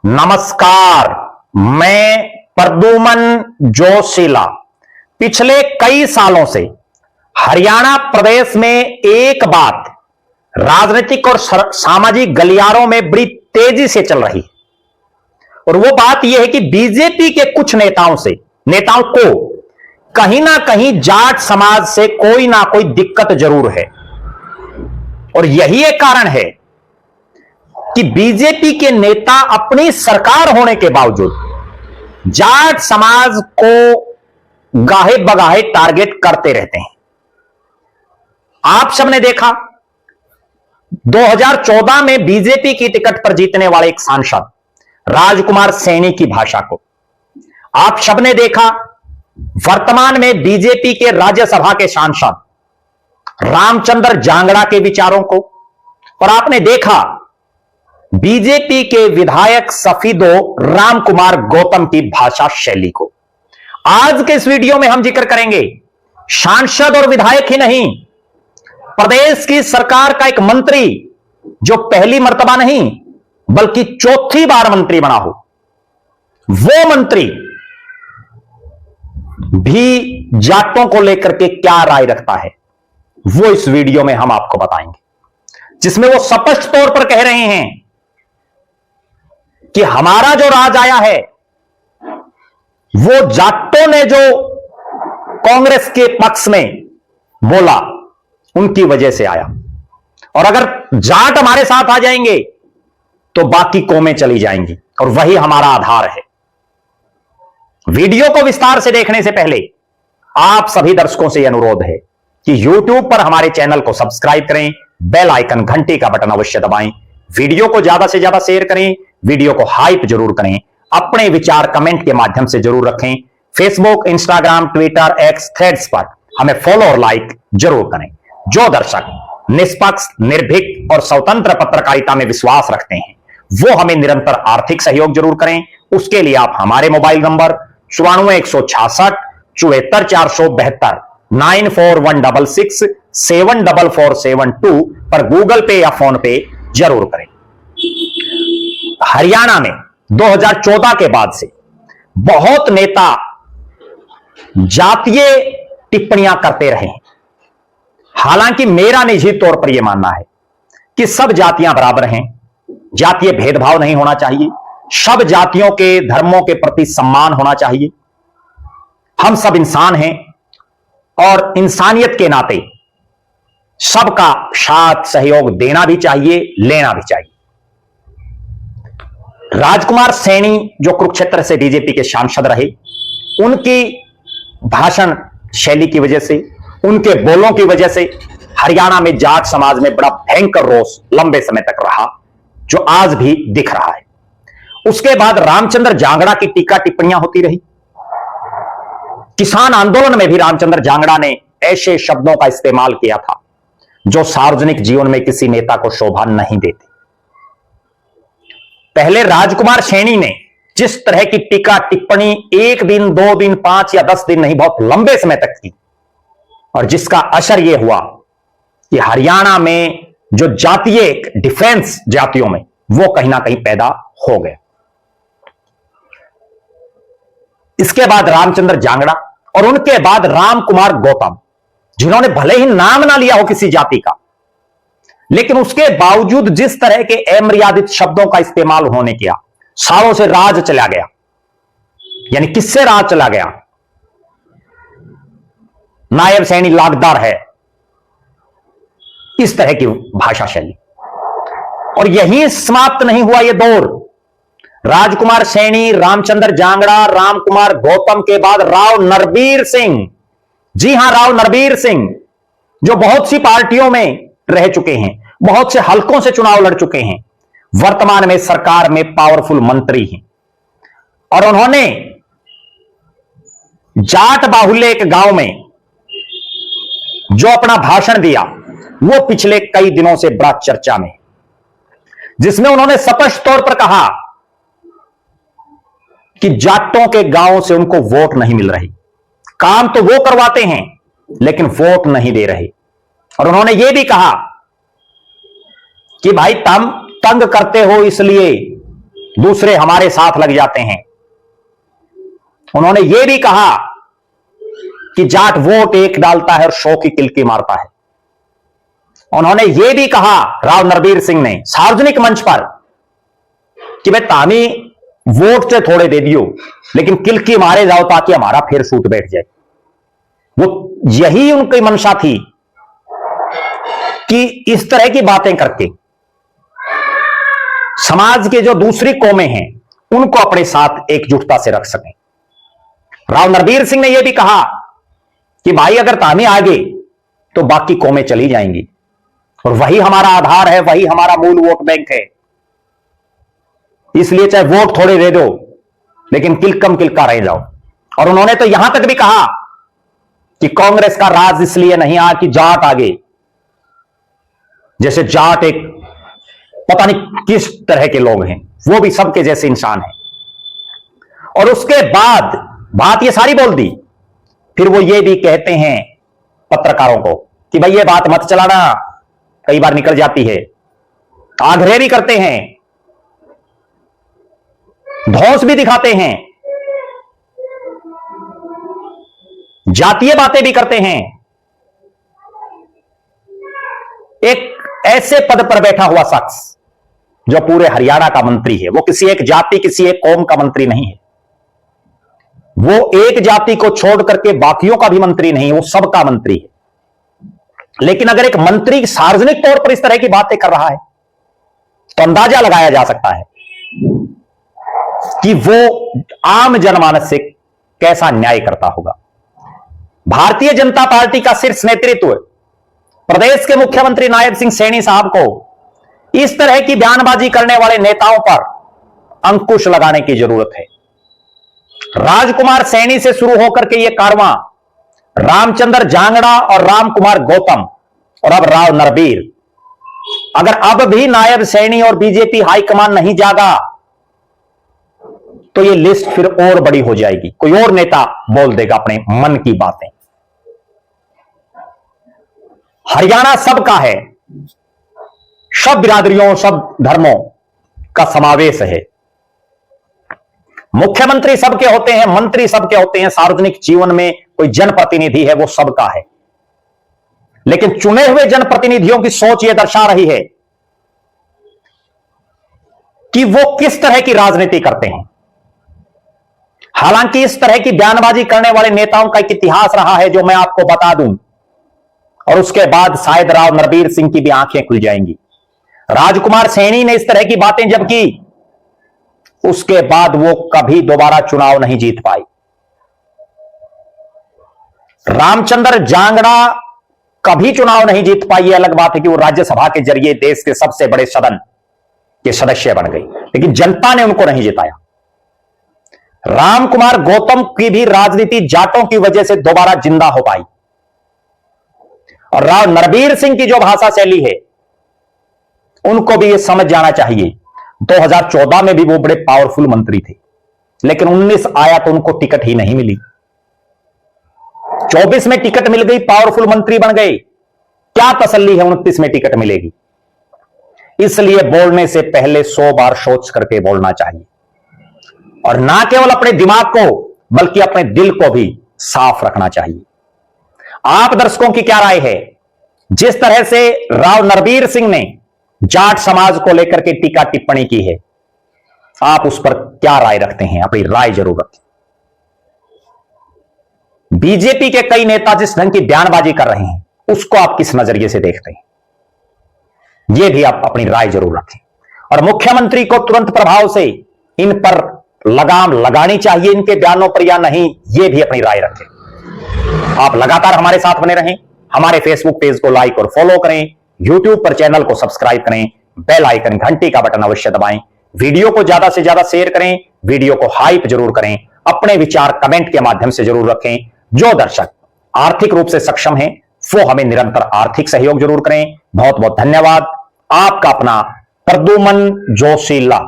नमस्कार, मैं प्रद्युमन जोशीला पिछले कई सालों से हरियाणा प्रदेश में एक बात राजनीतिक और सामाजिक गलियारों में बड़ी तेजी से चल रही है और वो बात यह है कि बीजेपी के कुछ नेताओं को कहीं ना कहीं जाट समाज से कोई ना कोई दिक्कत जरूर है और यही एक कारण है कि बीजेपी के नेता अपनी सरकार होने के बावजूद जाट समाज को गाहे बगाहे टारगेट करते रहते हैं। आप सबने देखा 2014 में बीजेपी की टिकट पर जीतने वाले एक सांसद राजकुमार सैनी की भाषा को, आप सबने देखा वर्तमान में बीजेपी के राज्यसभा के सांसद रामचंद्र जांगड़ा के विचारों को, और आपने देखा बीजेपी के विधायक सफीदो रामकुमार गौतम की भाषा शैली को। आज के इस वीडियो में हम जिक्र करेंगे सांसद और विधायक ही नहीं, प्रदेश की सरकार का एक मंत्री जो पहली मर्तबा नहीं बल्कि चौथी बार मंत्री बना हो, वो मंत्री भी जाटों को लेकर के क्या राय रखता है वो इस वीडियो में हम आपको बताएंगे, जिसमें वो स्पष्ट तौर पर कह रहे हैं कि हमारा जो राज आया है वो जाटों ने जो कांग्रेस के पक्ष में बोला उनकी वजह से आया, और अगर जाट हमारे साथ आ जाएंगे तो बाकी कौमें चली जाएंगी और वही हमारा आधार है। वीडियो को विस्तार से देखने से पहले आप सभी दर्शकों से यह अनुरोध है कि YouTube पर हमारे चैनल को सब्सक्राइब करें, बेल आइकन घंटी का बटन अवश्य दबाएं, वीडियो को ज्यादा से ज्यादा शेयर करें, वीडियो को हाइप जरूर करें, अपने विचार कमेंट के माध्यम से जरूर रखें। Facebook, Instagram, Twitter, x, threads पर हमें फॉलो और लाइक जरूर करें। जो दर्शक निष्पक्ष, निर्भीक और स्वतंत्र पत्रकारिता में विश्वास रखते हैं वो हमें निरंतर आर्थिक सहयोग जरूर करें। उसके लिए आप हमारे मोबाइल नंबर 94 166 74 472 94 166 74472 पर गूगल पे या फोन पे जरूर करें। हरियाणा में 2014 के बाद से बहुत नेता जातीय टिप्पणियां करते रहे हैं। हालांकि मेरा निजी तौर पर यह मानना है कि सब जातियां बराबर हैं, जातीय भेदभाव नहीं होना चाहिए, सब जातियों के धर्मों के प्रति सम्मान होना चाहिए। हम सब इंसान हैं और इंसानियत के नाते सबका साथ सहयोग देना भी चाहिए, लेना भी चाहिए। राजकुमार सैनी जो कुरुक्षेत्र से बीजेपी के सांसद रहे, उनकी भाषण शैली की वजह से, उनके बोलों की वजह से हरियाणा में जाट समाज में बड़ा भयंकर रोष लंबे समय तक रहा, जो आज भी दिख रहा है। उसके बाद रामचंद्र जांगड़ा की टीका टिप्पणियां होती रही। किसान आंदोलन में भी रामचंद्र जांगड़ा ने ऐसे शब्दों का इस्तेमाल किया था जो सार्वजनिक जीवन में किसी नेता को शोभा नहीं देते। पहले राजकुमार सैनी ने जिस तरह की टीका टिप्पणी 1 दिन, 2 दिन, 5 या 10 दिन नहीं, बहुत लंबे समय तक की, और जिसका असर यह हुआ कि हरियाणा में जो जातीय डिफेंस जातियों में वो कहीं ना कहीं पैदा हो गया। इसके बाद रामचंद्र जांगड़ा और उनके बाद रामकुमार गौतम, जिन्होंने भले ही नाम ना लिया हो किसी जाति का, लेकिन उसके बावजूद जिस तरह के अमर्यादित शब्दों का इस्तेमाल होने किया, सालों से राज चला गया। यानी किससे राज चला गया? नायब सैनी लागदार है, इस तरह की भाषा शैली। और यही समाप्त नहीं हुआ यह दौर। राजकुमार सैनी, रामचंद्र जांगड़ा, रामकुमार गौतम के बाद राव नरबीर सिंह, जी हां राव नरबीर सिंह, जो बहुत सी पार्टियों में रह चुके हैं, बहुत से हलकों से चुनाव लड़ चुके हैं, वर्तमान में सरकार में पावरफुल मंत्री हैं, और उन्होंने जाट बाहुल्य एक गांव में जो अपना भाषण दिया वो पिछले कई दिनों से बड़ा चर्चा में, जिसमें उन्होंने स्पष्ट तौर पर कहा कि जाटों के गांव से उनको वोट नहीं मिल रही, काम तो वो करवाते हैं लेकिन वोट नहीं दे रहे। और उन्होंने ये भी कहा कि भाई तुम तंग करते हो इसलिए दूसरे हमारे साथ लग जाते हैं। उन्होंने यह भी कहा कि जाट वोट एक डालता है और 100 की किल्की मारता है। उन्होंने यह भी कहा, राव नरबीर सिंह ने सार्वजनिक मंच पर, कि भाई तामी वोट से थोड़े दे दियो लेकिन किल्की मारे जाओ ताकि हमारा फिर सूट बैठ जाए। वो यही उनकी मंशा थी कि इस तरह की बातें करके समाज के जो दूसरी कौमें हैं उनको अपने साथ एकजुटता से रख सकें। राव नरबीर सिंह ने यह भी कहा कि भाई अगर तामी आगे तो बाकी कौमें चली जाएंगी और वही हमारा आधार है, वही हमारा मूल वोट बैंक है। इसलिए चाहे वोट थोड़े दे दो लेकिन किलकम किलका रह जाओ। और उन्होंने तो यहां तक भी कहा कि कांग्रेस का राज इसलिए नहीं आया कि जाट आगे, जैसे जाट एक पता नहीं किस तरह के लोग हैं, वो भी सबके जैसे इंसान हैं। और उसके बाद बात ये सारी बोल दी, फिर वो ये भी कहते हैं पत्रकारों को कि भाई ये बात मत चलाना, कई बार निकल जाती है। आग्रह भी करते हैं, धौंस भी दिखाते हैं, जातीय बातें भी करते हैं। एक ऐसे पद पर बैठा हुआ शख्स जो पूरे हरियाणा का मंत्री है, वो किसी एक जाति किसी एक कौम का मंत्री नहीं है, वो एक जाति को छोड़ करके बाकियों का भी मंत्री नहीं, वो सबका मंत्री है। लेकिन अगर एक मंत्री सार्वजनिक तौर पर इस तरह की बातें कर रहा है तो अंदाजा लगाया जा सकता है कि वो आम जनमानस से कैसा न्याय करता होगा। भारतीय जनता पार्टी का शीर्ष नेतृत्व प्रदेश के मुख्यमंत्री नायब सिंह सैनी साहब को इस तरह की बयानबाजी करने वाले नेताओं पर अंकुश लगाने की जरूरत है। राजकुमार सैनी से शुरू होकर के यह कारवां रामचंद्र जांगड़ा और रामकुमार गौतम और अब राव नरबीर, अगर अब भी नायब सैनी और बीजेपी हाईकमान नहीं जागा तो यह लिस्ट फिर और बड़ी हो जाएगी। कोई और नेता बोल देगा अपने मन की बातें। हरियाणा सबका है, सब बिरादरियों सब धर्मों का समावेश है। मुख्यमंत्री सबके होते हैं, मंत्री सबके होते हैं, सार्वजनिक जीवन में कोई जनप्रतिनिधि है वो सबका है। लेकिन चुने हुए जनप्रतिनिधियों की सोच यह दर्शा रही है कि वो किस तरह की राजनीति करते हैं। हालांकि इस तरह की बयानबाजी करने वाले नेताओं का एक इतिहास रहा है जो मैं आपको बता दूं, और उसके बाद शायद राव नरबीर सिंह की भी आंखें खुल जाएंगी। राजकुमार सैनी ने इस तरह की बातें जब की, उसके बाद वो कभी दोबारा चुनाव नहीं जीत पाई। रामचंद्र जांगड़ा कभी चुनाव नहीं जीत पाई। यह अलग बात है कि वो राज्यसभा के जरिए देश के सबसे बड़े सदन के सदस्य बन गई, लेकिन जनता ने उनको नहीं जिताया। रामकुमार गौतम की भी राजनीति जाटों की वजह से दोबारा जिंदा हो पाई। और राव नरबीर सिंह की जो भाषा शैली है, उनको भी यह समझ जाना चाहिए। 2014 में भी वो बड़े पावरफुल मंत्री थे, लेकिन 19 आया तो उनको टिकट ही नहीं मिली। 24 में टिकट मिल गई, पावरफुल मंत्री बन गए। क्या तसल्ली है 29 में टिकट मिलेगी? इसलिए बोलने से पहले 100 बार सोच करके बोलना चाहिए, और ना केवल अपने दिमाग को बल्कि अपने दिल को भी साफ रखना चाहिए। आप दर्शकों की क्या राय है? जिस तरह से राव नरबीर सिंह ने जाट समाज को लेकर के टीका टिप्पणी की है, आप उस पर क्या राय रखते हैं? अपनी राय जरूर रखें। बीजेपी के कई नेता जिस ढंग की बयानबाजी कर रहे हैं, उसको आप किस नजरिए से देखते हैं? यह भी आप अपनी राय जरूर रखें। और मुख्यमंत्री को तुरंत प्रभाव से इन पर लगाम लगानी चाहिए, इनके बयानों पर, या नहीं, यह भी अपनी राय रखें। आप लगातार हमारे साथ बने रहें। हमारे फेसबुक पेज को लाइक और फॉलो करें, यूट्यूब पर चैनल को सब्सक्राइब करें, बेल आइकन घंटी का बटन अवश्य दबाएं, वीडियो को ज्यादा से ज्यादा शेयर करें, वीडियो को हाइप जरूर करें, अपने विचार कमेंट के माध्यम से जरूर रखें। जो दर्शक आर्थिक रूप से सक्षम हैं वो हमें निरंतर आर्थिक सहयोग जरूर करें। बहुत बहुत धन्यवाद। आपका अपना प्रद्युमन जोशीला।